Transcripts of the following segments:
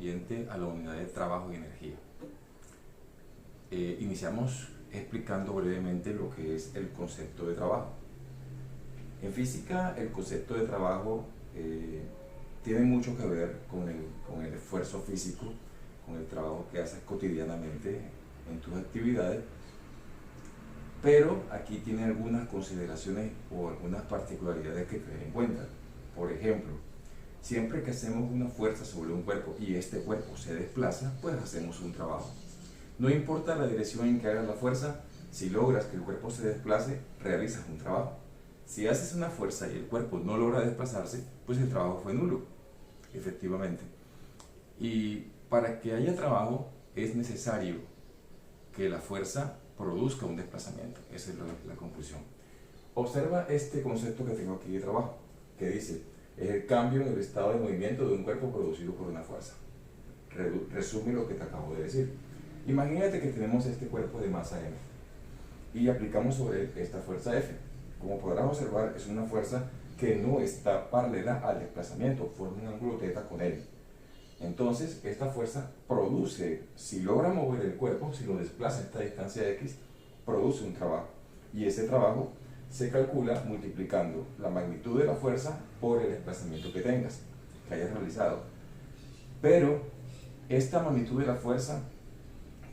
correspondiente a la unidad de trabajo y energía. Iniciamos explicando brevemente lo que es el concepto de trabajo. En física, el concepto de trabajo tiene mucho que ver con el esfuerzo físico, con el trabajo que haces cotidianamente en tus actividades, pero aquí tiene algunas consideraciones o algunas particularidades que tener en cuenta. Por ejemplo, siempre que hacemos una fuerza sobre un cuerpo y este cuerpo se desplaza, pues hacemos un trabajo. No importa la dirección en que hagas la fuerza, si logras que el cuerpo se desplace, realizas un trabajo. Si haces una fuerza y el cuerpo no logra desplazarse, pues el trabajo fue nulo, efectivamente. Y para que haya trabajo es necesario que la fuerza produzca un desplazamiento. Esa es la conclusión. Observa este concepto que tengo aquí de trabajo, que dice, es el cambio en el estado de movimiento de un cuerpo producido por una fuerza. Resume lo que te acabo de decir. Imagínate que tenemos este cuerpo de masa M y aplicamos sobre él esta fuerza F. Como podrás observar, es una fuerza que no está paralela al desplazamiento, forma un ángulo θ con él. Entonces, esta fuerza produce, si logra mover el cuerpo, si lo desplaza a esta distancia X, produce un trabajo. Y ese trabajo se calcula multiplicando la magnitud de la fuerza por el desplazamiento que tengas, que hayas realizado. Pero esta magnitud de la fuerza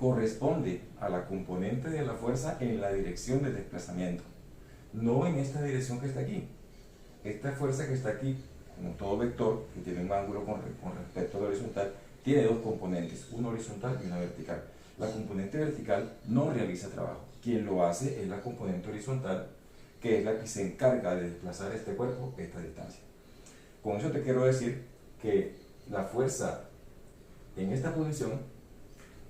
corresponde a la componente de la fuerza en la dirección del desplazamiento, no en esta dirección que está aquí. Esta fuerza que está aquí, como todo vector que tiene un ángulo con respecto a la horizontal, tiene dos componentes, una horizontal y una vertical. La componente vertical no realiza trabajo. Quien lo hace es la componente horizontal, que es la que se encarga de desplazar este cuerpo esta distancia. Con eso te quiero decir que la fuerza en esta posición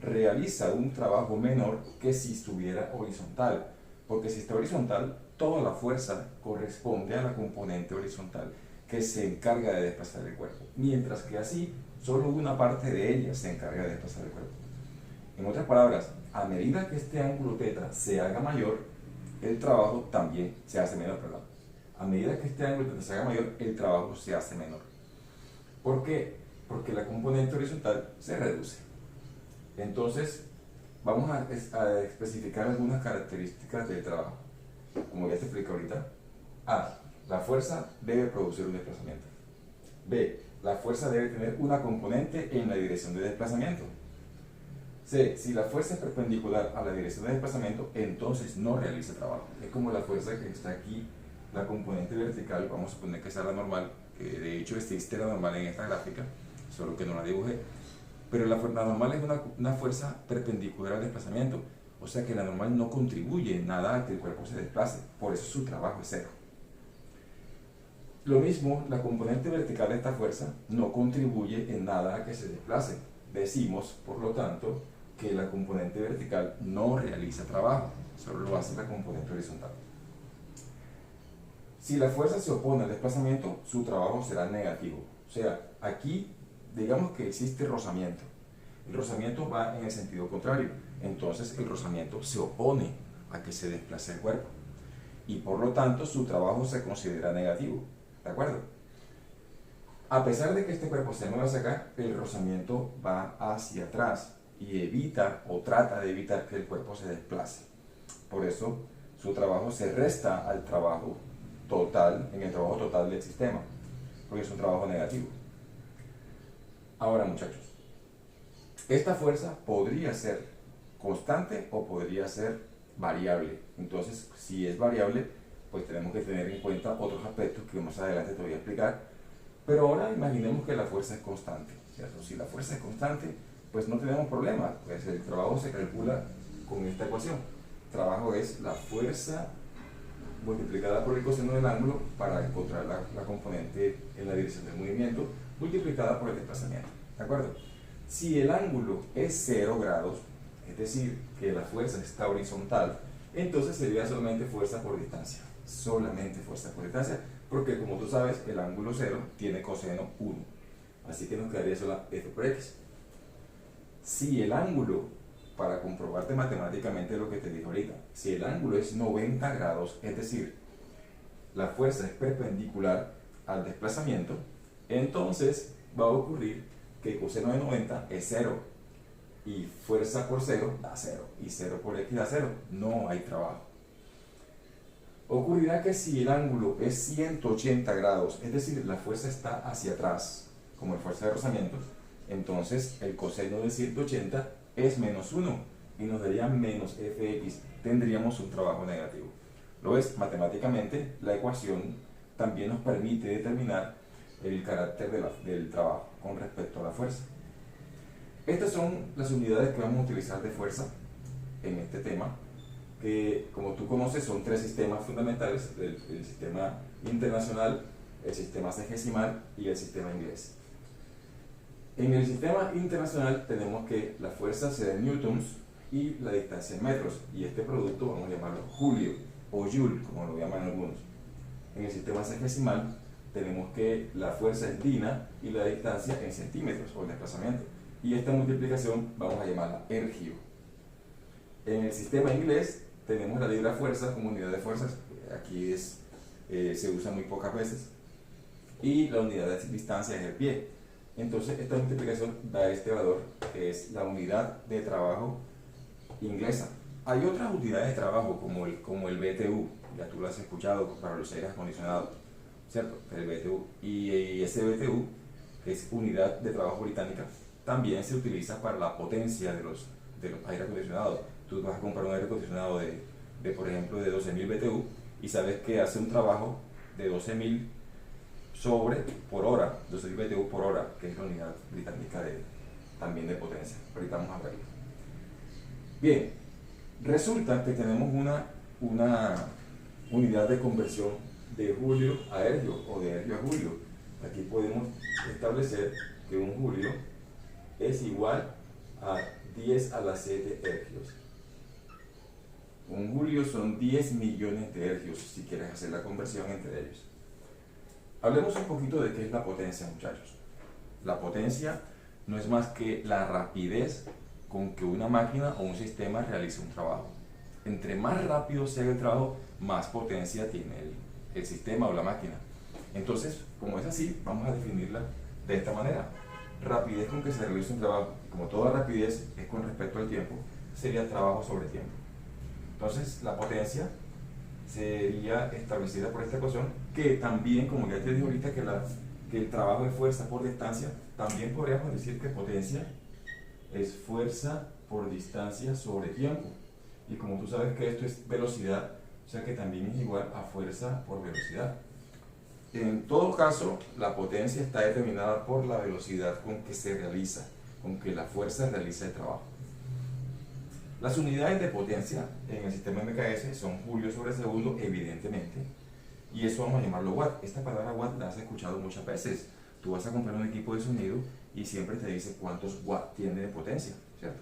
realiza un trabajo menor que si estuviera horizontal, porque si está horizontal, toda la fuerza corresponde a la componente horizontal que se encarga de desplazar el cuerpo, mientras que así, solo una parte de ella se encarga de desplazar el cuerpo. En otras palabras, a medida que este ángulo θ se haga mayor, el trabajo también se hace menor, perdón. A medida que este ángulo θ se haga mayor, el trabajo se hace menor. ¿Por qué? Porque la componente horizontal se reduce. Entonces, vamos a especificar algunas características del trabajo. Como ya te expliqué ahorita, A. La fuerza debe producir un desplazamiento. B. La fuerza debe tener una componente en la dirección de desplazamiento. C. Si la fuerza es perpendicular a la dirección de desplazamiento, entonces no realiza trabajo. Es como la fuerza que está aquí, la componente vertical, vamos a suponer que sea la normal, que de hecho existe la normal en esta gráfica, solo que no la dibujé. Pero la normal es una fuerza perpendicular al desplazamiento, o sea que la normal no contribuye en nada a que el cuerpo se desplace, por eso su trabajo es cero. Lo mismo, la componente vertical de esta fuerza no contribuye en nada a que se desplace. Decimos, por lo tanto, que la componente vertical no realiza trabajo, solo lo hace la componente horizontal. Si la fuerza se opone al desplazamiento, su trabajo será negativo. O sea, aquí digamos que existe rozamiento. El rozamiento va en el sentido contrario. Entonces el rozamiento se opone a que se desplace el cuerpo. Y por lo tanto su trabajo se considera negativo. ¿De acuerdo? A pesar de que este cuerpo se mueva hacia acá, el rozamiento va hacia atrás y evita o trata de evitar que el cuerpo se desplace. Por eso su trabajo se resta al trabajo total, en el trabajo total del sistema, porque es un trabajo negativo. Ahora, muchachos, esta fuerza podría ser constante o podría ser variable. Entonces, si es variable, pues tenemos que tener en cuenta otros aspectos que más adelante te voy a explicar. Pero ahora imaginemos que la fuerza es constante, ¿cierto? Si la fuerza es constante, pues no tenemos problema, pues el trabajo se calcula con esta ecuación. Trabajo es la fuerza multiplicada por el coseno del ángulo para encontrar la componente en la dirección del movimiento multiplicada por el desplazamiento. ¿De acuerdo? Si el ángulo es 0 grados, es decir, que la fuerza está horizontal, entonces sería solamente fuerza por distancia. Solamente fuerza por distancia, porque como tú sabes, el ángulo 0 tiene coseno 1. Así que nos quedaría sola f por x. Si el ángulo, para comprobarte matemáticamente lo que te dije ahorita, si el ángulo es 90 grados, es decir, la fuerza es perpendicular al desplazamiento, entonces va a ocurrir que coseno de 90 es 0. Y fuerza por 0 da 0. Y 0 por x da 0. No hay trabajo. Ocurrirá que si el ángulo es 180 grados, es decir, la fuerza está hacia atrás, como la fuerza de rozamiento, entonces el coseno de 180 es menos 1 y nos daría menos fx. Tendríamos un trabajo negativo. Lo es, matemáticamente, la ecuación también nos permite determinar el carácter del trabajo con respecto a la fuerza. Estas son las unidades que vamos a utilizar de fuerza en este tema, que como tú conoces son 3 sistemas fundamentales: el sistema internacional, el sistema sexagesimal y el sistema inglés. En el sistema internacional tenemos que la fuerza se da en newtons y la distancia en metros, y este producto vamos a llamarlo julio o joule, como lo llaman algunos. En el sistema sexagesimal tenemos que la fuerza es dina y la distancia en centímetros o el desplazamiento, y esta multiplicación vamos a llamarla ergio. En el sistema inglés tenemos la libra fuerza como unidad de fuerzas, aquí se usa muy pocas veces, y la unidad de distancia es el pie. Entonces esta multiplicación da este valor, que es la unidad de trabajo inglesa. Hay otras unidades de trabajo como el BTU, ya tú lo has escuchado para los aires acondicionados, ¿cierto? El BTU. Y ese BTU, que es unidad de trabajo británica, también se utiliza para la potencia de los aires acondicionados. Tú vas a comprar un aire acondicionado por ejemplo, de 12.000 BTU y sabes que hace un trabajo de 12.000 por hora, 12.000 BTU por hora, que es la unidad británica también de potencia. Ahorita vamos a verlo. Bien, resulta que tenemos una unidad de conversión de julio a ergio o de ergio a julio. Aquí podemos establecer que un julio es igual a 10 a la 7 ergios. Un julio son 10 millones de ergios, si quieres hacer la conversión entre ellos. Hablemos un poquito de qué es la potencia, muchachos. La potencia no es más que la rapidez con que una máquina o un sistema realiza un trabajo. Entre más rápido sea el trabajo, más potencia tiene el sistema o la máquina. Entonces, como es así, vamos a definirla de esta manera. Rapidez con que se realiza un trabajo. Como toda rapidez es con respecto al tiempo, sería trabajo sobre tiempo. Entonces, la potencia sería establecida por esta ecuación, que también, como ya te dije ahorita, que el trabajo es fuerza por distancia, también podríamos decir que potencia es fuerza por distancia sobre tiempo. Y como tú sabes que esto es velocidad, o sea que también es igual a fuerza por velocidad. En todo caso, la potencia está determinada por la velocidad con que se realiza, con que la fuerza realiza el trabajo. Las unidades de potencia en el sistema MKS son julio sobre segundo, evidentemente, y eso vamos a llamarlo watt. Esta palabra watt la has escuchado muchas veces. Tú vas a comprar un equipo de sonido y siempre te dice cuántos watts tiene de potencia, ¿cierto?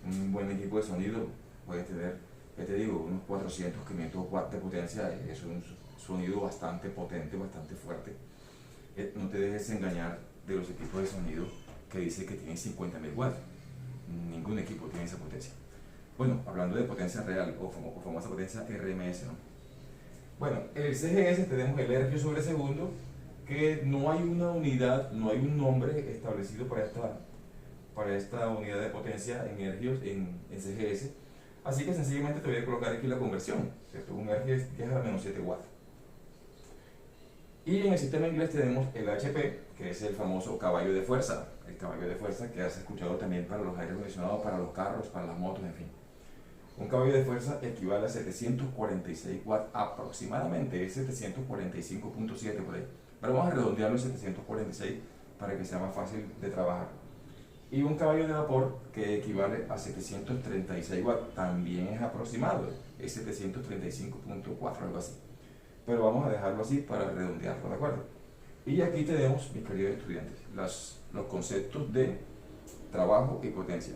Un buen equipo de sonido puede tener, ¿qué te digo?, unos 400, 500 watts de potencia. Es un sonido bastante potente, bastante fuerte. No te dejes engañar de los equipos de sonido que dice que tienen 50.000 watts. Ningún equipo tiene esa potencia. Bueno, hablando de potencia real o famosa potencia RMS, ¿no? Bueno, el CGS tenemos el ergio sobre segundo, que no hay una unidad, no hay un nombre establecido para esta unidad de potencia en ergios, en CGS. Así que sencillamente te voy a colocar aquí la conversión, ¿cierto? Un ergio es 10 a la menos 7 watts. Y en el sistema inglés tenemos el HP, que es el famoso caballo de fuerza. El caballo de fuerza que has escuchado también para los aires acondicionados, para los carros, para las motos, en fin. Un caballo de fuerza equivale a 746 watts aproximadamente, es 745.7 por ahí. Pero vamos a redondearlo a 746 para que sea más fácil de trabajar. Y un caballo de vapor que equivale a 736 watts, también es aproximado, es 735.4, algo así. Pero vamos a dejarlo así para redondearlo, ¿de acuerdo? Y aquí tenemos, mis queridos estudiantes, los conceptos de trabajo y potencia.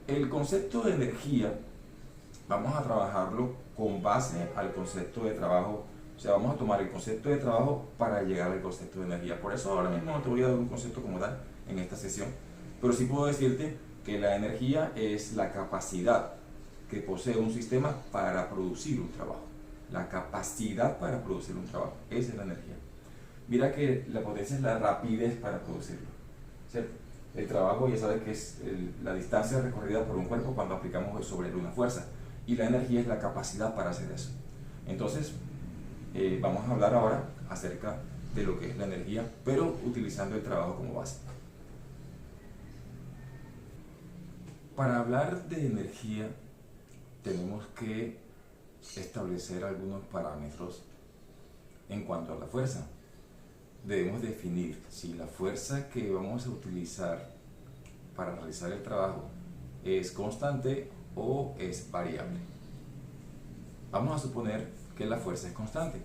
El concepto de energía vamos a trabajarlo con base al concepto de trabajo. O sea, vamos a tomar el concepto de trabajo para llegar al concepto de energía. Por eso ahora mismo no te voy a dar un concepto como tal en esta sesión, pero sí puedo decirte que la energía es la capacidad que posee un sistema para producir un trabajo. La capacidad para producir un trabajo, esa es la energía. Mira que la potencia es la rapidez para producirlo. ¿cierto? El trabajo ya sabes que es la distancia recorrida por un cuerpo cuando aplicamos sobre él una fuerza, y la energía es la capacidad para hacer eso. Entonces, vamos a hablar ahora acerca de lo que es la energía, pero utilizando el trabajo como base. Para hablar de energía, tenemos que establecer algunos parámetros en cuanto a la fuerza. Debemos definir si la fuerza que vamos a utilizar para realizar el trabajo es constante o es variable. Vamos a suponer que la fuerza es constante.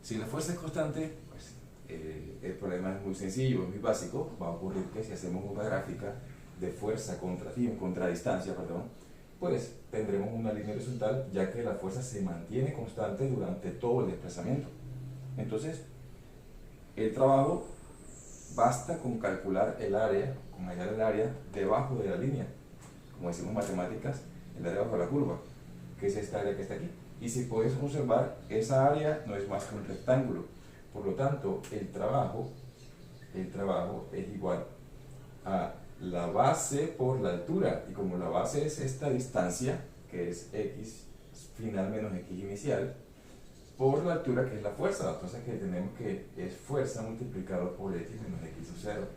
Si la fuerza es constante, pues el problema es muy sencillo, es muy básico. Va a ocurrir que si hacemos una gráfica de fuerza contra distancia, pues tendremos una línea horizontal, ya que la fuerza se mantiene constante durante todo el desplazamiento. Entonces, el trabajo basta con calcular el área, con hallar el área debajo de la línea, como decimos en matemáticas, el área bajo la curva, que es esta área que está aquí. Y si puedes observar, esa área no es más que un rectángulo. Por lo tanto, el trabajo es igual a la base por la altura, y como la base es esta distancia, que es x final menos x inicial, por la altura, que es la fuerza. Entonces que tenemos que es fuerza multiplicado por x menos x sub 0.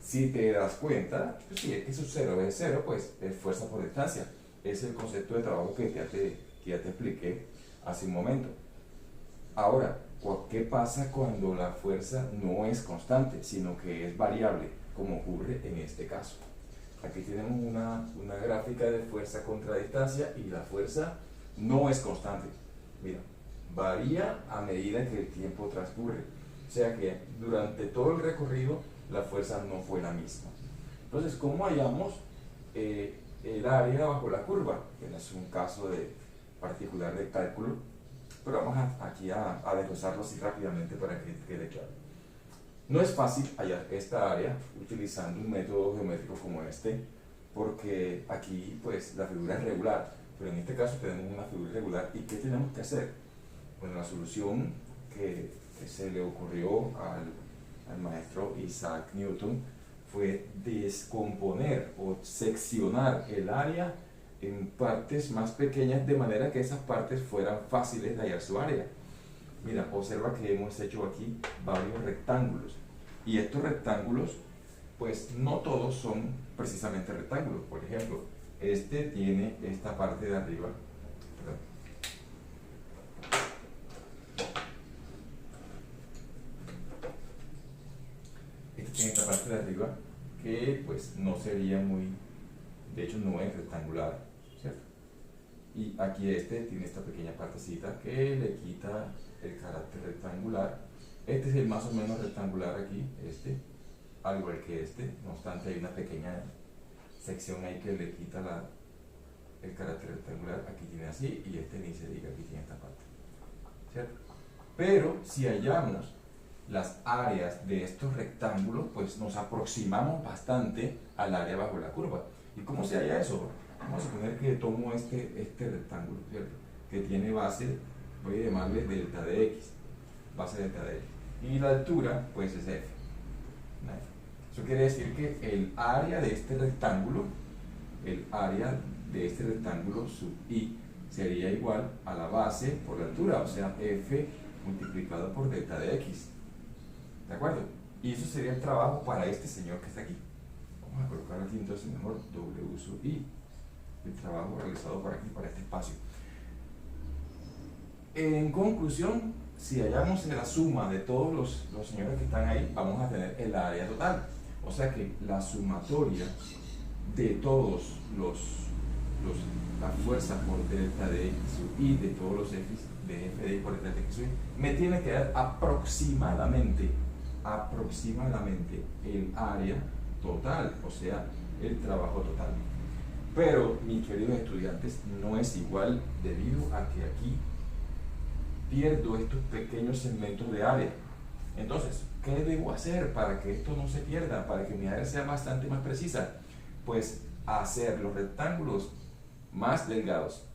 Si te das cuenta, pues si x sub 0 es 0, pues es fuerza por distancia. Es el concepto de trabajo que ya te expliqué hace un momento. Ahora, ¿qué pasa cuando la fuerza no es constante, sino que es variable, como ocurre en este caso? Aquí tenemos una gráfica de fuerza contra distancia, y la fuerza no es constante. Mira, varía a medida que el tiempo transcurre. O sea que durante todo el recorrido la fuerza no fue la misma. Entonces, ¿cómo hallamos el área bajo la curva? Que no es un caso particular de cálculo, pero vamos aquí a desglosarlo así rápidamente para que quede claro. No es fácil hallar esta área utilizando un método geométrico como este, porque aquí pues la figura es regular, pero en este caso tenemos una figura irregular. ¿Y qué tenemos que hacer? Bueno, la solución que se le ocurrió al maestro Isaac Newton fue descomponer o seccionar el área en partes más pequeñas, de manera que esas partes fueran fáciles de hallar su área. Mira, observa que hemos hecho aquí varios rectángulos, y estos rectángulos pues no todos son precisamente rectángulos. Por ejemplo, este tiene esta parte de arriba, perdón, este tiene esta parte de arriba que pues no sería de hecho no es rectangular, ¿cierto? Y aquí este tiene esta pequeña partecita que le quita el carácter rectangular. Este es el más o menos rectangular aquí, al igual que no obstante hay una pequeña sección ahí que le quita el carácter rectangular. Aquí tiene así, y ni se diga, aquí tiene esta parte, ¿cierto? Pero si hallamos las áreas de estos rectángulos, pues nos aproximamos bastante al área bajo la curva. ¿Y cómo se halla eso? Vamos a suponer que tomo este rectángulo, ¿cierto? Que tiene base, voy a llamarle delta de x, base delta de x, y la altura pues es f. Eso quiere decir que el área de este rectángulo, sub i, sería igual a la base por la altura, o sea, f multiplicado por delta de x. ¿De acuerdo? Y eso sería el trabajo para este señor que está aquí. Vamos a colocar aquí entonces mejor w sub i, el trabajo realizado por aquí, para este espacio. En conclusión, si hallamos la suma de todos los señores que están ahí, vamos a tener el área total. O sea que la sumatoria de todos la fuerza por delta de x sub i, de todos los f de f de y por delta de x sub i, me tiene que dar aproximadamente el área total, o sea, el trabajo total. Pero, mis queridos estudiantes, no es igual, debido a que aquí pierdo estos pequeños segmentos de área. Entonces, ¿qué debo hacer para que esto no se pierda, para que mi área sea bastante más precisa? Pues hacer los rectángulos más delgados.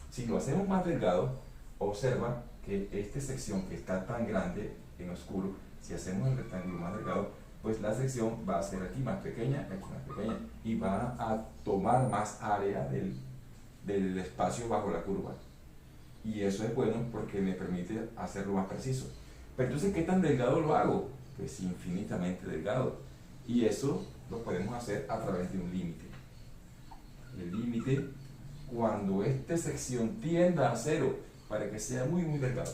Si lo hacemos más delgado, observa que esta sección que está tan grande en oscuro, si hacemos el rectángulo más delgado, pues la sección va a ser aquí más pequeña, y va a tomar más área del espacio bajo la curva. Y eso es bueno porque me permite hacerlo más preciso. Pero entonces, ¿qué tan delgado lo hago? Pues infinitamente delgado. Y eso lo podemos hacer a través de un límite. El límite, cuando esta sección tienda a 0, para que sea muy delgado,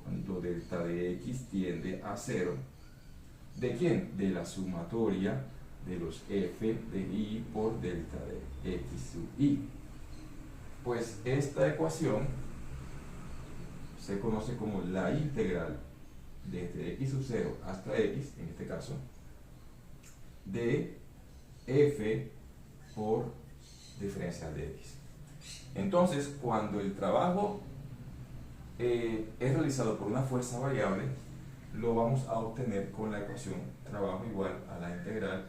cuando delta de x tiende a 0, ¿de quién? De la sumatoria de los f de y por delta de x sub y. Pues esta ecuación se conoce como la integral desde x sub 0 hasta x, en este caso, de f por diferencial de x. Entonces, cuando el trabajo es realizado por una fuerza variable, lo vamos a obtener con la ecuación trabajo igual a la integral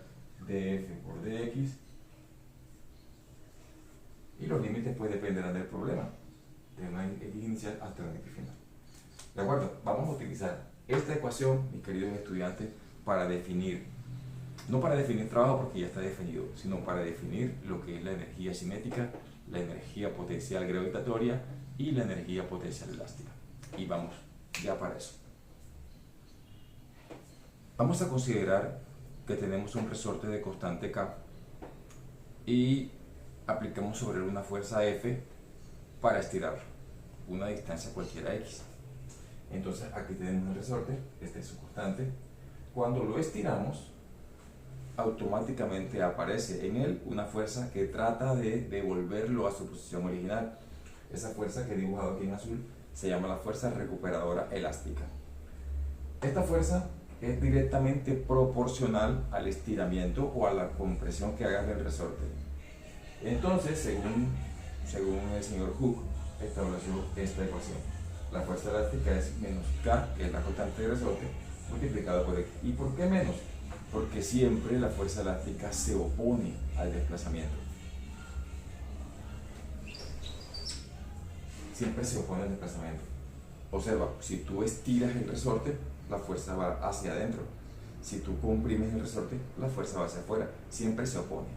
de f por dx, y los límites pues dependerán del problema, de una x inicial hasta una x final. ¿De acuerdo? Vamos a utilizar esta ecuación, mis queridos estudiantes, para definir, no para definir trabajo porque ya está definido, sino para definir lo que es la energía cinética, la energía potencial gravitatoria y la energía potencial elástica. Y vamos ya para eso. Vamos a considerar que tenemos un resorte de constante K y aplicamos sobre él una fuerza F para estirarlo, una distancia cualquiera X. Entonces aquí tenemos el resorte, este es su constante. Cuando lo estiramos, automáticamente aparece en él una fuerza que trata de devolverlo a su posición original. Esa fuerza que he dibujado aquí en azul se llama la fuerza recuperadora elástica. Esta fuerza es directamente proporcional al estiramiento o a la compresión que hagas del resorte. Entonces, según el señor Hooke, estableció esta ecuación. La fuerza elástica es menos K, que es la constante del resorte, multiplicado por X. ¿Y por qué menos? Porque siempre la fuerza elástica se opone al desplazamiento. Siempre se opone al desplazamiento. Observa, si tú estiras el resorte, la fuerza va hacia adentro. Si tú comprimes el resorte, la fuerza va hacia afuera. Siempre se opone.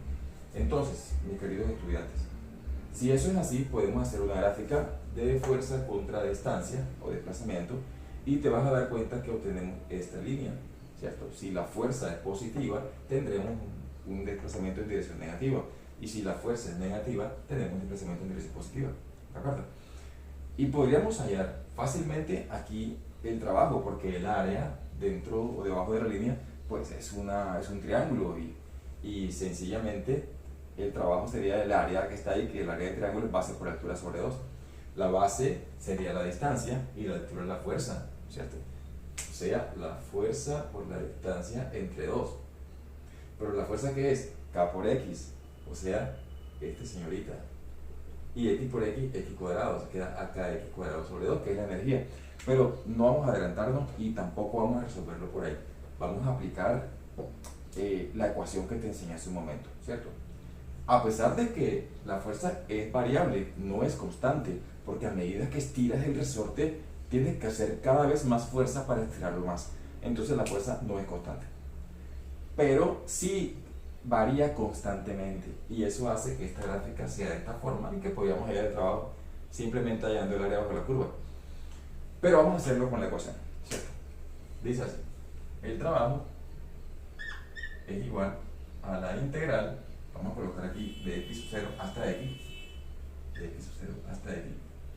Entonces, mis queridos estudiantes, si eso es así, podemos hacer una gráfica de fuerza contra distancia o desplazamiento y te vas a dar cuenta que obtenemos esta línea, ¿cierto? Si la fuerza es positiva, tendremos un desplazamiento en dirección negativa, y si la fuerza es negativa, tendremos un desplazamiento en dirección positiva, ¿de acuerdo? Y podríamos hallar fácilmente aquí el trabajo, porque el área dentro o debajo de la línea pues es un triángulo, y sencillamente el trabajo sería el área que está ahí, que el área del triángulo es base por altura sobre 2. La base sería la distancia y la altura es la fuerza, ¿cierto? O sea, la fuerza por la distancia entre 2. Pero la fuerza, ¿qué es? K por X, o sea, señorita. Y X por X, X cuadrado, se queda acá X cuadrado sobre 2, que es la energía. Pero no vamos a adelantarnos y tampoco vamos a resolverlo por ahí. Vamos a aplicar la ecuación que te enseñé hace un momento, ¿cierto? A pesar de que la fuerza es variable, no es constante, porque a medida que estiras el resorte, tienes que hacer cada vez más fuerza para estirarlo más. Entonces la fuerza no es constante. Pero sí varía constantemente, y eso hace que esta gráfica sea de esta forma y que podamos hallar el trabajo simplemente hallando el área bajo la curva. Pero vamos a hacerlo con la ecuación, ¿cierto? Dice así: el trabajo es igual a la integral, vamos a colocar aquí de x sub 0 hasta x, de x sub 0 hasta x,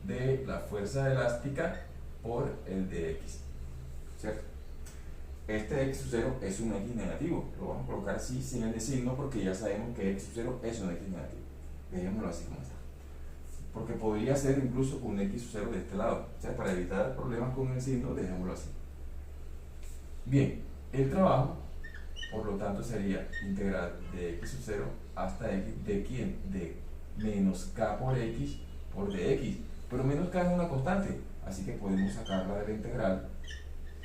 de la fuerza elástica por el de x, ¿cierto? Este x sub 0 es un x negativo, lo vamos a colocar así sin el de signo porque ya sabemos que x sub 0 es un x negativo. Dejémoslo así como está, porque podría ser incluso un x sub 0 de este lado. O sea, para evitar problemas con el signo, dejémoslo así. Bien, el trabajo, por lo tanto, sería integral de x sub 0 hasta x, ¿de quién? De menos k por x por dx. Pero menos k es una constante, así que podemos sacarla de la integral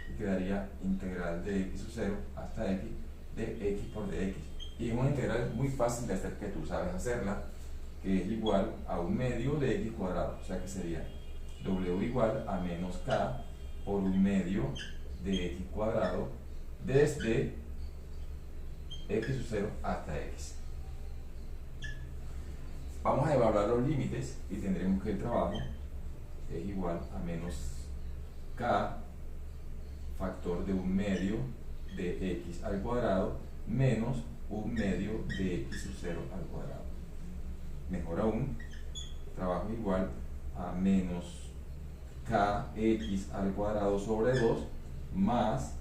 y quedaría integral de x sub 0 hasta x de x por dx. Y es una integral muy fácil de hacer, que tú sabes hacerla, que es igual a un medio de x cuadrado, o sea que sería w igual a menos k por un medio de x cuadrado desde x sub 0 hasta x. Vamos a evaluar los límites y tendremos que el trabajo es igual a menos k factor de 1/2 de x al cuadrado menos 1/2 de x sub 0 al cuadrado. Mejor aún, trabajo igual a menos kx al cuadrado sobre 2 más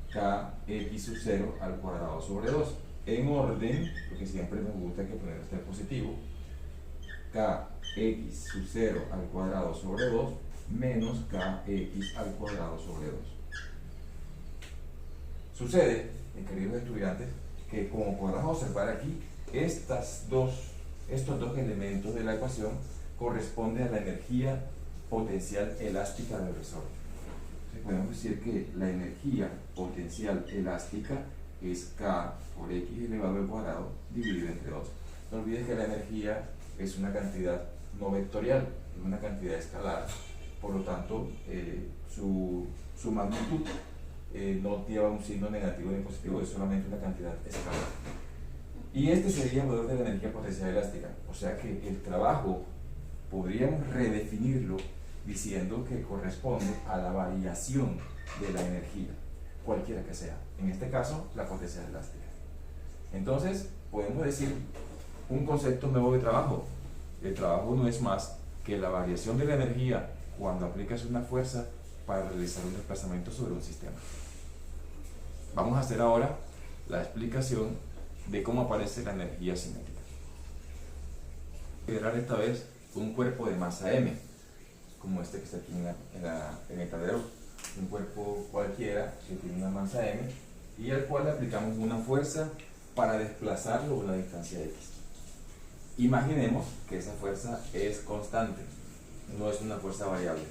kx sub 0 al cuadrado sobre 2. En orden, porque siempre nos gusta que poner este positivo, kx sub 0 al cuadrado sobre 2 menos kx al cuadrado sobre 2. Sucede, mis queridos estudiantes, que como podrás observar aquí, estos dos elementos de la ecuación corresponden a la energía potencial elástica del resorte. Entonces podemos decir que la energía potencial elástica es K por x elevado al cuadrado dividido entre 2. No olvides que la energía es una cantidad no vectorial, es una cantidad escalar, por lo tanto su magnitud no lleva un signo negativo ni positivo, es solamente una cantidad escalar. Y este sería el valor de la energía potencial elástica, o sea que el trabajo podríamos redefinirlo diciendo que corresponde a la variación de la energía, cualquiera que sea, en este caso la potencial elástica. Entonces podemos decir un concepto nuevo de trabajo. El trabajo no es más que la variación de la energía cuando aplicas una fuerza para realizar un desplazamiento sobre un sistema. Vamos a hacer ahora la explicación de cómo aparece la energía cinética. Considerar esta vez un cuerpo de masa m, como este que está aquí en el tablero, un cuerpo cualquiera que tiene una masa m y al cual le aplicamos una fuerza para desplazarlo a una distancia x. Imaginemos que esa fuerza es constante, no es una fuerza variable.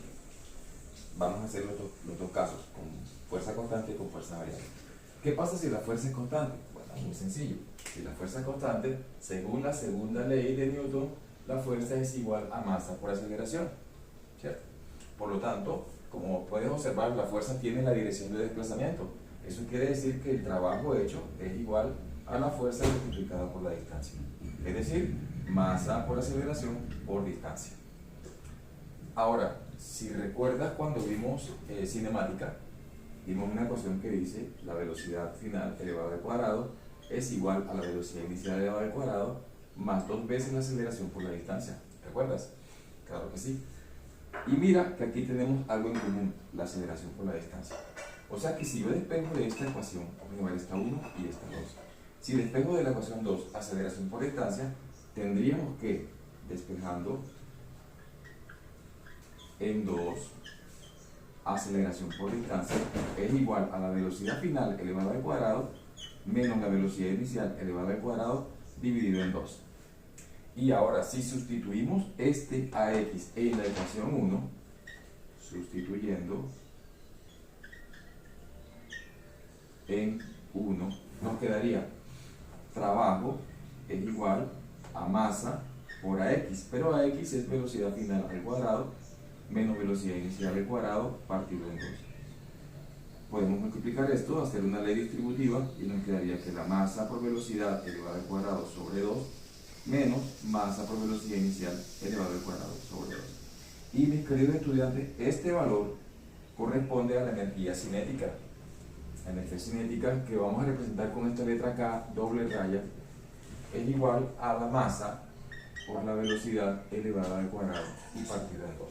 Vamos a hacer los dos casos, con fuerza constante y con fuerza variable. ¿Qué pasa si la fuerza es constante? Bueno, muy sencillo. Si la fuerza es constante, según la segunda ley de Newton, la fuerza es igual a masa por aceleración, ¿cierto? Por lo tanto, como puedes observar, la fuerza tiene la dirección de desplazamiento. Eso quiere decir que el trabajo hecho es igual a la fuerza multiplicada por la distancia. Es decir, masa por aceleración por distancia. Ahora, si recuerdas cuando vimos cinemática, vimos una ecuación que dice la velocidad final elevada al cuadrado es igual a la velocidad inicial elevada al cuadrado más 2 veces la aceleración por la distancia. ¿Recuerdas? Claro que sí. Y mira que aquí tenemos algo en común, la aceleración por la distancia. O sea que si yo despejo de esta ecuación, vamos a ver esta 1 y esta 2. Si despejo de la ecuación 2, aceleración por distancia, tendríamos que, despejando en 2, aceleración por distancia es igual a la velocidad final elevada al cuadrado menos la velocidad inicial elevada al cuadrado dividido en 2. Y ahora si sustituimos este AX en la ecuación 1, sustituyendo en 1, nos quedaría trabajo es igual a masa por AX, pero AX es velocidad final al cuadrado menos velocidad inicial al cuadrado partido en 2. Podemos multiplicar esto, hacer una ley distributiva y nos quedaría que la masa por velocidad elevada al cuadrado sobre 2 menos masa por velocidad inicial elevado al cuadrado sobre 2. Y mis queridos estudiantes, este valor corresponde a la energía cinética. La energía cinética que vamos a representar con esta letra K, doble raya, es igual a la masa por la velocidad elevada al cuadrado y partido en 2.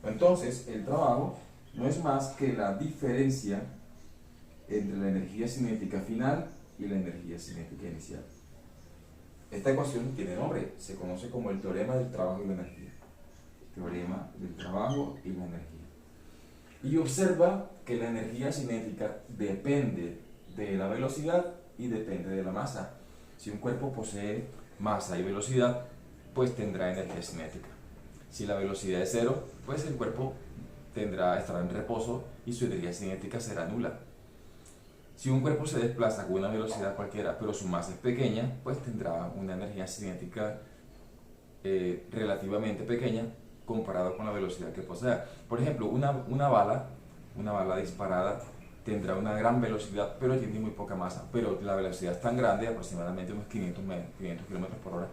Entonces, el trabajo no es más que la diferencia entre la energía cinética final y la energía cinética inicial. Esta ecuación tiene nombre, se conoce como el teorema del trabajo y la energía. Teorema del trabajo y la energía. Y observa que la energía cinética depende de la velocidad y depende de la masa. Si un cuerpo posee masa y velocidad, pues tendrá energía cinética. Si la velocidad es 0, pues el cuerpo estará en reposo y su energía cinética será nula. Si un cuerpo se desplaza con una velocidad cualquiera, pero su masa es pequeña, pues tendrá una energía cinética relativamente pequeña comparado con la velocidad que posea. Por ejemplo, una bala disparada tendrá una gran velocidad, pero tiene muy poca masa. Pero la velocidad es tan grande, aproximadamente unos 500 kilómetros por hora,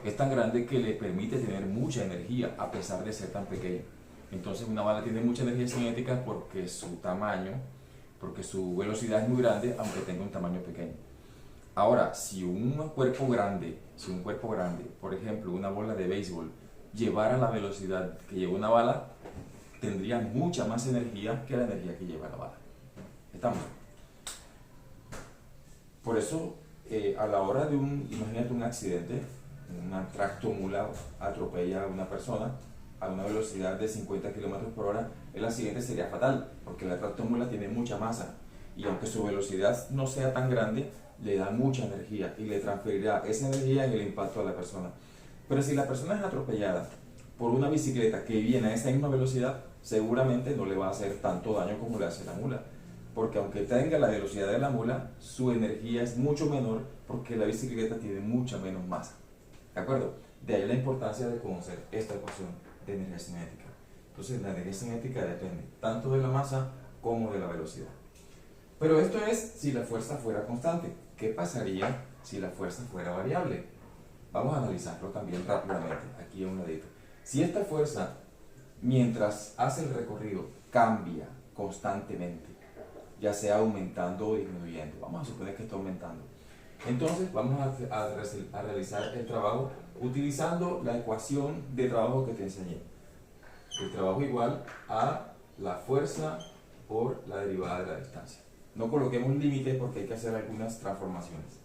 es tan grande que le permite tener mucha energía a pesar de ser tan pequeño. Entonces una bala tiene mucha energía cinética porque su tamaño, porque su velocidad es muy grande, aunque tenga un tamaño pequeño. Ahora, si un cuerpo grande, por ejemplo una bola de béisbol, llevara la velocidad que lleva una bala, tendría mucha más energía que la energía que lleva la bala. ¿Estamos? Por eso, a la hora de imagínate un accidente, una tractomula atropella a una persona a una velocidad de 50 kilómetros por hora, el accidente sería fatal, porque la tractomula tiene mucha masa, y aunque su velocidad no sea tan grande, le da mucha energía y le transferirá esa energía en el impacto a la persona. Pero si la persona es atropellada por una bicicleta que viene a esa misma velocidad, seguramente no le va a hacer tanto daño como le hace la mula, porque aunque tenga la velocidad de la mula, su energía es mucho menor porque la bicicleta tiene mucha menos masa. ¿De acuerdo? De ahí la importancia de conocer esta ecuación de energía cinética. Entonces la energía cinética depende tanto de la masa como de la velocidad. Pero esto es si la fuerza fuera constante. ¿Qué pasaría si la fuerza fuera variable? Vamos a analizarlo también rápidamente, aquí a un ladito. Si esta fuerza, mientras hace el recorrido, cambia constantemente, ya sea aumentando o disminuyendo, vamos a suponer que está aumentando, entonces vamos a realizar el trabajo utilizando la ecuación de trabajo que te enseñé. El trabajo igual a la fuerza por la derivada de la distancia. No coloquemos límites porque hay que hacer algunas transformaciones.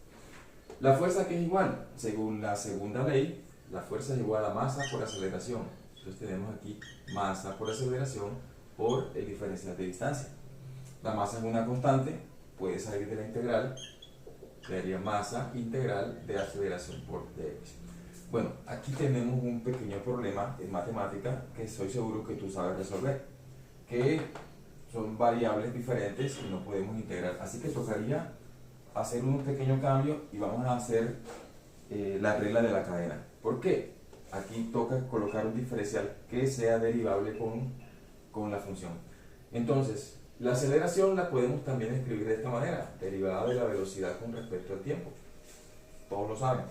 La fuerza, que es igual, según la segunda ley, la fuerza es igual a masa por aceleración. Entonces tenemos aquí masa por aceleración por el diferencial de distancia. La masa es una constante, puede salir de la integral, sería masa integral de aceleración por dx. Bueno, aquí tenemos un pequeño problema en matemática que estoy seguro que tú sabes resolver, que son variables diferentes y no podemos integrar, así que tocaría hacer un pequeño cambio y vamos a hacer la regla de la cadena. ¿Por qué? Aquí toca colocar un diferencial que sea derivable con la función. Entonces, la aceleración la podemos también escribir de esta manera, derivada de la velocidad con respecto al tiempo. Todos lo saben.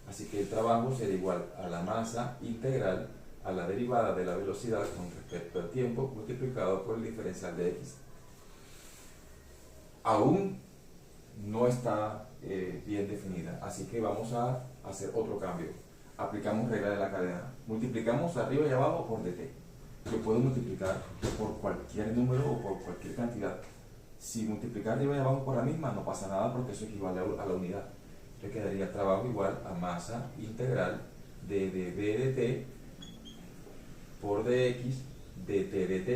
Así que el trabajo será igual a la masa integral a la derivada de la velocidad con respecto al tiempo multiplicado por el diferencial de x. Aún no está bien definida, así que vamos a hacer otro cambio. Aplicamos regla de la cadena. Multiplicamos arriba y abajo por dt. Yo puedo multiplicar por cualquier número o por cualquier cantidad. Si multiplicar arriba y abajo por la misma, no pasa nada porque eso equivale a la unidad. Le quedaría trabajo igual a masa integral de dv dt por dx dt dt.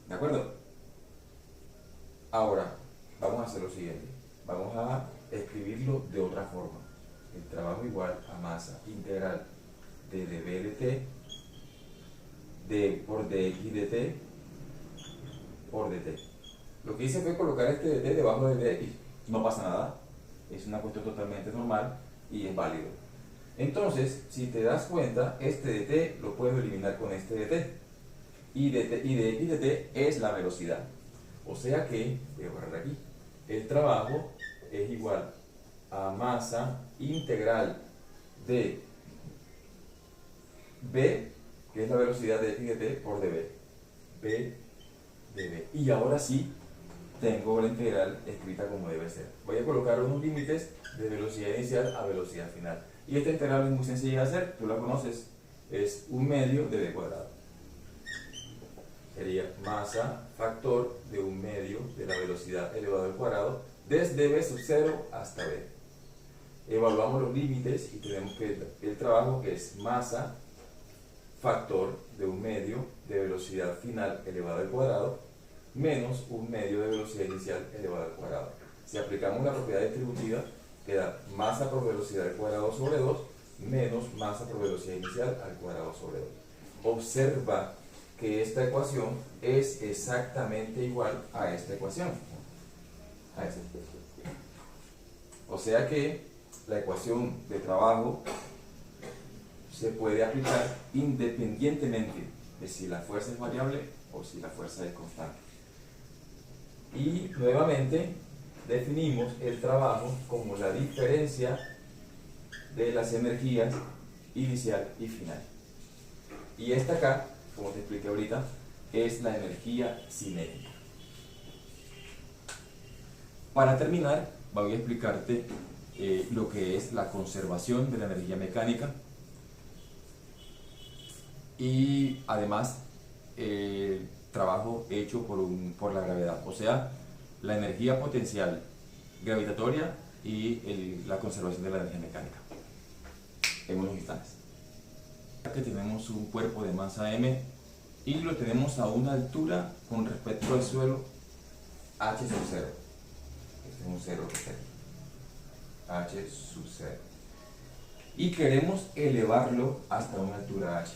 ¿De acuerdo? Ahora, vamos a hacer lo siguiente. Vamos a escribirlo de otra forma. El trabajo igual a masa integral de dv dt por dx dt por dt. Lo que hice fue colocar este dt debajo de dx. No pasa nada. Es una cuestión totalmente normal y es válido. Entonces, si te das cuenta, este dt lo puedo eliminar con este dt. Y dx dt es la velocidad. O sea que, voy a borrar aquí, el trabajo es igual a masa integral de b, que es la velocidad de x de t, por dv. b dv. Y ahora sí, tengo la integral escrita como debe ser. Voy a colocar unos límites de velocidad inicial a velocidad final. Y esta integral es muy sencilla de hacer, tú la conoces, es 1/2 de b cuadrado. Sería masa factor de 1/2 de la velocidad elevado al cuadrado desde b sub 0 hasta b. Evaluamos los límites y tenemos que el trabajo, que es masa factor de 1/2 de velocidad final elevado al cuadrado menos 1/2 de velocidad inicial elevado al cuadrado. Si aplicamos la propiedad distributiva, queda masa por velocidad al cuadrado sobre 2 menos masa por velocidad inicial al cuadrado sobre 2. Observa que esta ecuación es exactamente igual a esta ecuación. O sea que la ecuación de trabajo se puede aplicar independientemente de si la fuerza es variable o si la fuerza es constante. Y nuevamente definimos el trabajo como la diferencia de las energías inicial y final. Y esta acá, como te expliqué ahorita, es la energía cinética. Para terminar, voy a explicarte lo que es la conservación de la energía mecánica y además el trabajo hecho por la gravedad, o sea, la energía potencial gravitatoria y la conservación de la energía mecánica. En unos instantes. Que tenemos un cuerpo de masa m y lo tenemos a una altura con respecto al suelo h sub 0. Este es un 0 que está aquí. H sub 0. Y queremos elevarlo hasta una altura h.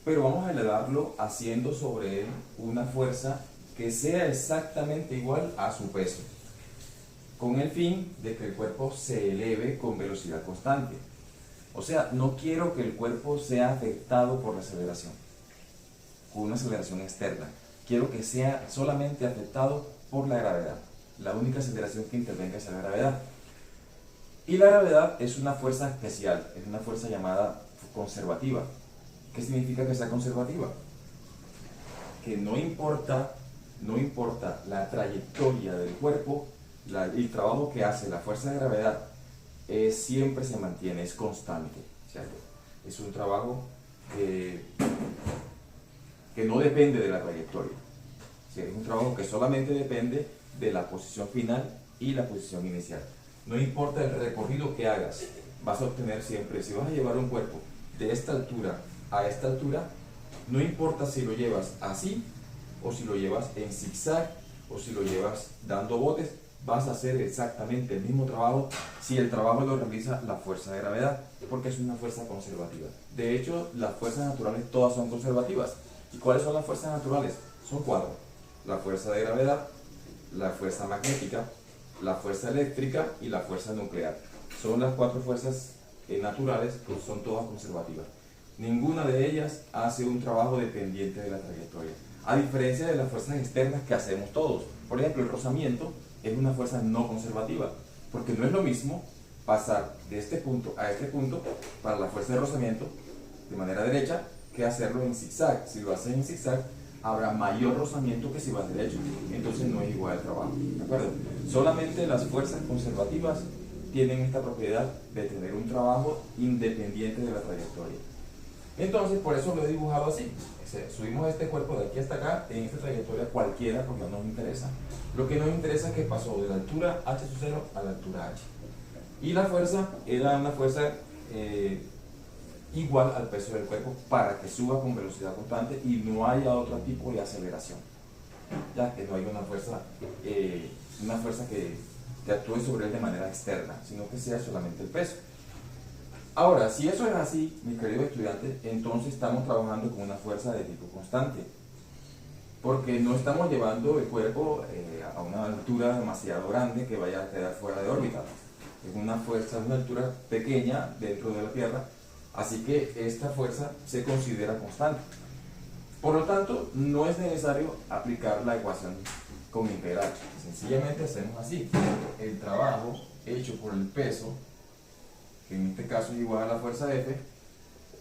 Pero vamos a elevarlo haciendo sobre él una fuerza que sea exactamente igual a su peso, con el fin de que el cuerpo se eleve con velocidad constante. O sea, no quiero que el cuerpo sea afectado por la aceleración, con una aceleración externa. Quiero que sea solamente afectado por la gravedad. La única aceleración que intervenga es la gravedad. Y la gravedad es una fuerza especial, es una fuerza llamada conservativa. ¿Qué significa que sea conservativa? Que no importa la trayectoria del cuerpo, el trabajo que hace la fuerza de gravedad siempre se mantiene, es constante, ¿cierto? Es un trabajo que no depende de la trayectoria, ¿sí? Es un trabajo que solamente depende de la posición final y la posición inicial. No importa el recorrido que hagas, vas a obtener siempre, si vas a llevar un cuerpo de esta altura a esta altura, no importa si lo llevas así, o si lo llevas en zigzag, o si lo llevas dando botes, vas a hacer exactamente el mismo trabajo si el trabajo lo realiza la fuerza de gravedad, porque es una fuerza conservativa. De hecho, las fuerzas naturales todas son conservativas. ¿Y cuáles son las fuerzas naturales? Son 4. La fuerza de gravedad, la fuerza magnética, la fuerza eléctrica y la fuerza nuclear. Son las 4 fuerzas naturales que son todas conservativas. Ninguna de ellas hace un trabajo dependiente de la trayectoria, a diferencia de las fuerzas externas que hacemos todos. Por ejemplo, el rozamiento es una fuerza no conservativa, porque no es lo mismo pasar de este punto a este punto para la fuerza de rozamiento de manera derecha que hacerlo en zigzag. Si lo haces en zigzag, habrá mayor rozamiento que si vas derecho, entonces no es igual el trabajo, ¿de acuerdo? Solamente las fuerzas conservativas tienen esta propiedad de tener un trabajo independiente de la trayectoria. Entonces, por eso lo he dibujado así. Subimos este cuerpo de aquí hasta acá en esta trayectoria cualquiera, porque no nos interesa. Lo que nos interesa es que pasó de la altura h sub 0 a la altura h. Y la fuerza era una fuerza igual al peso del cuerpo para que suba con velocidad constante y no haya otro tipo de aceleración. Ya que no haya una fuerza que actúe sobre él de manera externa, sino que sea solamente el peso. Ahora, si eso es así, mis queridos estudiantes, entonces estamos trabajando con una fuerza de tipo constante, porque no estamos llevando el cuerpo a una altura demasiado grande que vaya a quedar fuera de órbita. Es una fuerza a una altura pequeña dentro de la Tierra, así que esta fuerza se considera constante. Por lo tanto, no es necesario aplicar la ecuación con integral. Sencillamente hacemos así. El trabajo hecho por el peso, que en este caso es igual a la fuerza F,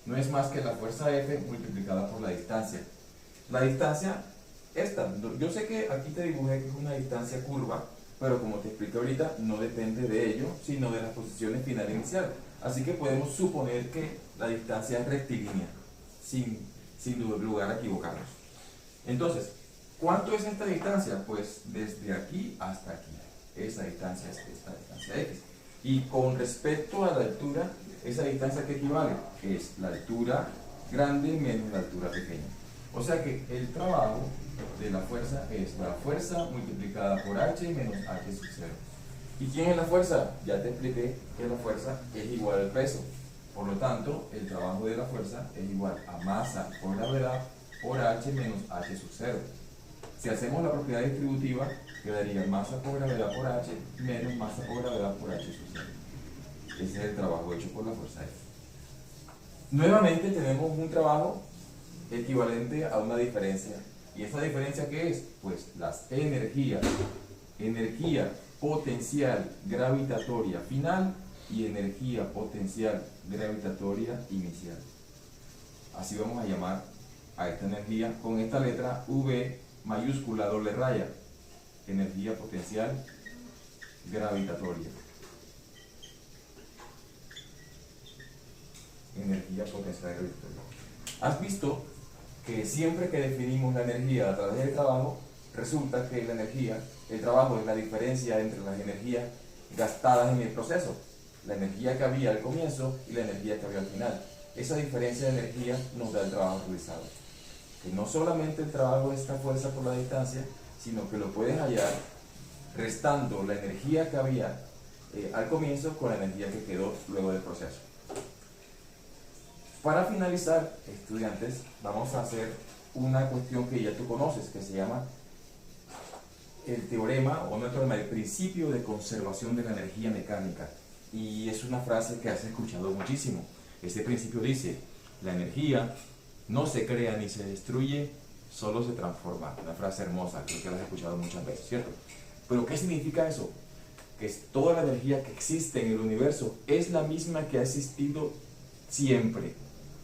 no es más que la fuerza F multiplicada por la distancia. La distancia, esta, yo sé que aquí te dibujé que es una distancia curva, pero como te expliqué ahorita, no depende de ello, sino de las posiciones final e inicial. Así que podemos suponer que la distancia es rectilínea, sin lugar a equivocarnos. Entonces, ¿cuánto es esta distancia? Pues desde aquí hasta aquí. Esa distancia es esta distancia X. Y con respecto a la altura, esa distancia que equivale es la altura grande menos la altura pequeña. O sea que el trabajo de la fuerza es la fuerza multiplicada por h menos h sub 0. ¿Y quién es la fuerza? Ya te expliqué que la fuerza es igual al peso. Por lo tanto, el trabajo de la fuerza es igual a masa por gravedad por h menos h sub 0. Si hacemos la propiedad distributiva, quedaría masa por gravedad por h menos masa por gravedad por h sub 0. Ese es el trabajo hecho por la fuerza F. Nuevamente tenemos un trabajo equivalente a una diferencia ¿Y esta diferencia qué es? Pues las energía potencial gravitatoria final y energía potencial gravitatoria inicial. Así vamos a llamar a esta energía con esta letra V mayúscula doble raya, energía potencial gravitatoria. Energía potencial gravitatoria. ¿Has visto que siempre que definimos la energía a través del trabajo, resulta que la energía, el trabajo es la diferencia entre las energías gastadas en el proceso, la energía que había al comienzo y la energía que había al final? Esa diferencia de energía nos da el trabajo realizado. Que no solamente el trabajo es esta fuerza por la distancia, sino que lo puedes hallar restando la energía que había al comienzo con la energía que quedó luego del proceso. Para finalizar, estudiantes, vamos a hacer una cuestión que ya tú conoces, que se llama el teorema, o no el teorema, el principio de conservación de la energía mecánica. Y es una frase que has escuchado muchísimo. Este principio dice: la energía no se crea ni se destruye, solo se transforma. Una frase hermosa, creo que la has escuchado muchas veces, ¿cierto? Pero ¿qué significa eso? Que toda la energía que existe en el universo es la misma que ha existido siempre.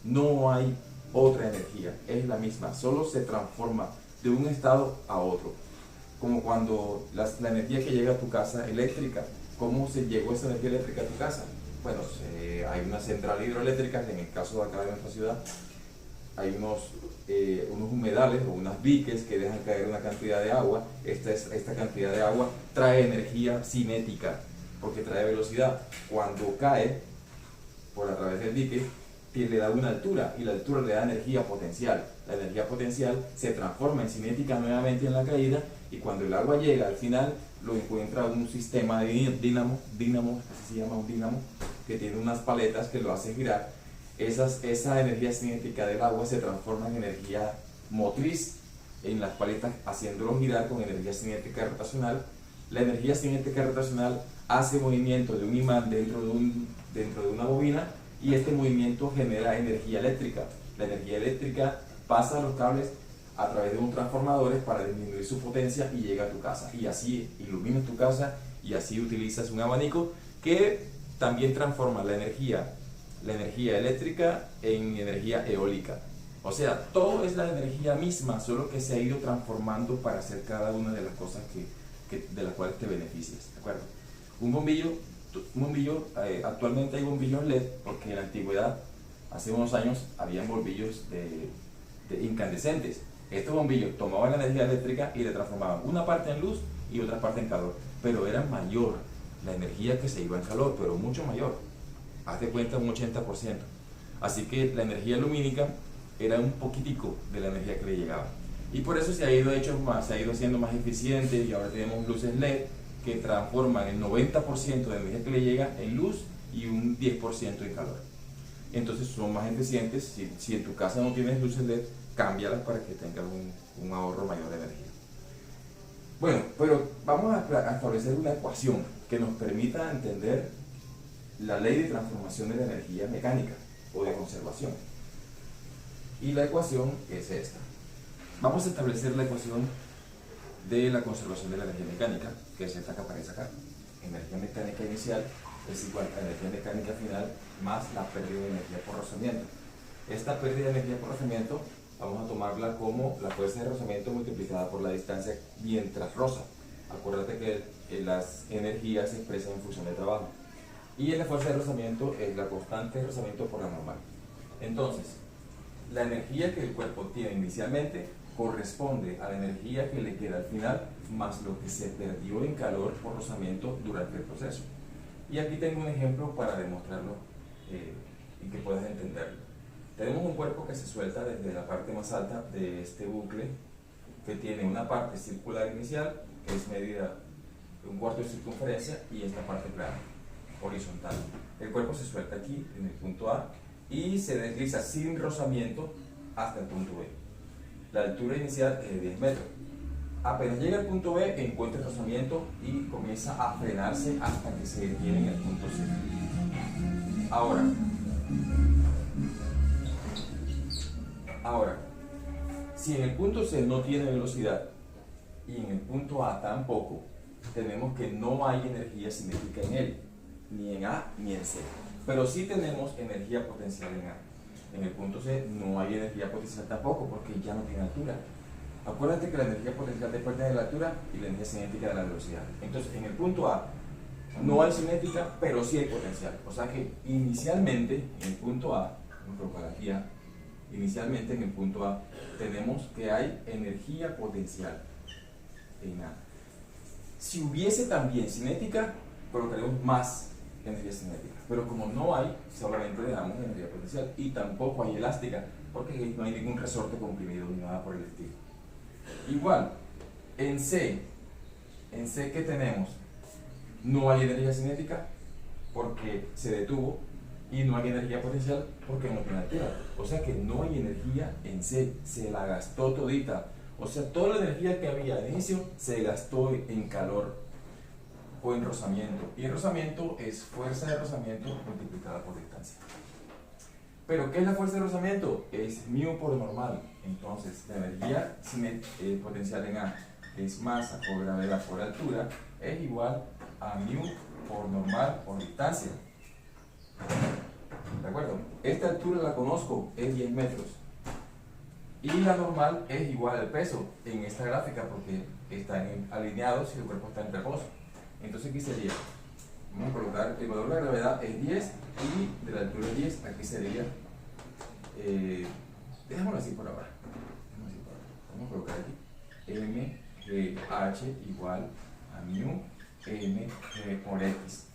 No hay otra energía, es la misma, solo se transforma de un estado a otro. Como cuando la energía que llega a tu casa eléctrica, ¿cómo se llegó esa energía eléctrica a tu casa? Bueno, hay una central hidroeléctrica, en el caso de acá de nuestra ciudad, hay unos humedales o unas diques que dejan caer una cantidad de agua. Esta cantidad de agua trae energía cinética, porque trae velocidad. Cuando cae por a través del dique, le da una altura, y la altura le da energía potencial. La energía potencial se transforma en cinética nuevamente en la caída, y cuando el agua llega al final, lo encuentra un sistema de dínamo, así se llama, un dínamo, que tiene unas paletas que lo hacen girar. Esa energía cinética del agua se transforma en energía motriz en las paletas, haciéndolo girar con energía cinética rotacional. La energía cinética rotacional hace movimiento de un imán dentro de una bobina, y este movimiento genera energía eléctrica. La energía eléctrica pasa a los cables a través de unos transformadores para disminuir su potencia y llega a tu casa. Y así iluminas tu casa, y así utilizas un abanico que también transforma la energía eléctrica en energía eólica. O sea, todo es la energía misma, solo que se ha ido transformando para hacer cada una de las cosas de las cuales te beneficias, ¿de acuerdo? Un bombillo, actualmente hay bombillos LED, porque en la antigüedad, hace unos años, habían bombillos de incandescentes. Estos bombillos tomaban la energía eléctrica y le transformaban una parte en luz y otra parte en calor, pero era mayor la energía que se iba en calor, pero mucho mayor. Hazte cuenta, un 80%. Así que la energía lumínica era un poquitico de la energía que le llegaba. Y por eso se ha ido haciendo más eficiente, y ahora tenemos luces LED que transforman el 90% de la energía que le llega en luz y un 10% en calor. Entonces son más eficientes. Si en tu casa no tienes luces LED, cámbialas para que tengas un ahorro mayor de energía. Bueno, pero vamos a establecer una ecuación que nos permita entender la ley de transformación de la energía mecánica o de conservación. Y la ecuación es esta. Vamos a establecer la ecuación de la conservación de la energía mecánica, que es esta que aparece acá. Energía mecánica inicial es igual a energía mecánica final más la pérdida de energía por rozamiento. Esta pérdida de energía por rozamiento vamos a tomarla como la fuerza de rozamiento multiplicada por la distancia mientras roza. Acuérdate que las energías se expresan en función de trabajo. Y la fuerza de rozamiento es la constante de rozamiento por la normal. Entonces, la energía que el cuerpo tiene inicialmente corresponde a la energía que le queda al final, más lo que se perdió en calor por rozamiento durante el proceso. Y aquí tengo un ejemplo para demostrarlo y que puedas entenderlo. Tenemos un cuerpo que se suelta desde la parte más alta de este bucle, que tiene una parte circular inicial, que es medida de 1/4 de circunferencia, y esta parte plana, horizontal. El cuerpo se suelta aquí, en el punto A, y se desliza sin rozamiento hasta el punto B. La altura inicial es de 10 metros. Apenas llega al punto B, encuentra el rozamiento y comienza a frenarse hasta que se detiene en el punto C. Ahora, Si en el punto C no tiene velocidad y en el punto A tampoco, tenemos que no hay energía cinética en él, ni en A ni en C. Pero sí tenemos energía potencial en A. En el punto C no hay energía potencial tampoco porque ya no tiene altura. Acuérdate que la energía potencial depende de la altura y la energía cinética de la velocidad. Entonces, en el punto A no hay cinética, pero sí hay potencial. O sea que inicialmente en el punto A, vamos a colocar aquí A, inicialmente en el punto A tenemos que hay energía potencial en A. Si hubiese también cinética, colocaremos más energía cinética. Pero como no hay, solamente le damos energía potencial y tampoco hay elástica porque no hay ningún resorte comprimido ni nada por el estilo. Igual, en C ¿qué tenemos? No hay energía cinética porque se detuvo y no hay energía potencial porque no tiene altura. O sea que no hay energía en C, se la gastó todita. O sea, toda la energía que había al inicio se gastó en calor o en rozamiento. Y el rozamiento es fuerza de rozamiento multiplicada por distancia. Pero ¿qué es la fuerza de rozamiento? Es μ por normal. Entonces, la energía potencial en A es masa por gravedad por altura, es igual a μ por normal por distancia. ¿De acuerdo? Esta altura la conozco, es 10 metros. Y la normal es igual al peso en esta gráfica porque están alineados y el cuerpo está en reposo. Entonces aquí sería, vamos a colocar, el valor de la gravedad es 10 y de la altura es 10, aquí sería, dejémoslo así por ahora. Vamos a colocar aquí, mh igual a μ, mg por x.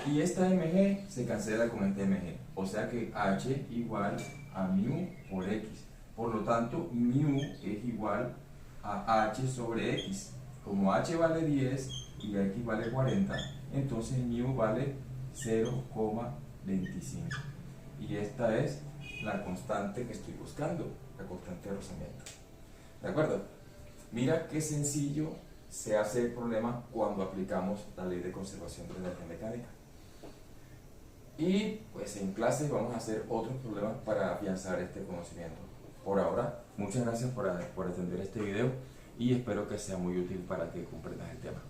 Y esta mg se cancela con este mg, o sea que h igual a μ por x. Por lo tanto, μ es igual a h sobre x. Como h vale 10 y x vale 40, entonces μ vale 0,25. Y esta es la constante que estoy buscando, la constante de rozamiento. ¿De acuerdo? Mira qué sencillo se hace el problema cuando aplicamos la ley de conservación de la energía mecánica. Y pues en clase vamos a hacer otros problemas para afianzar este conocimiento. Por ahora, muchas gracias por atender este video y espero que sea muy útil para que comprendas el tema.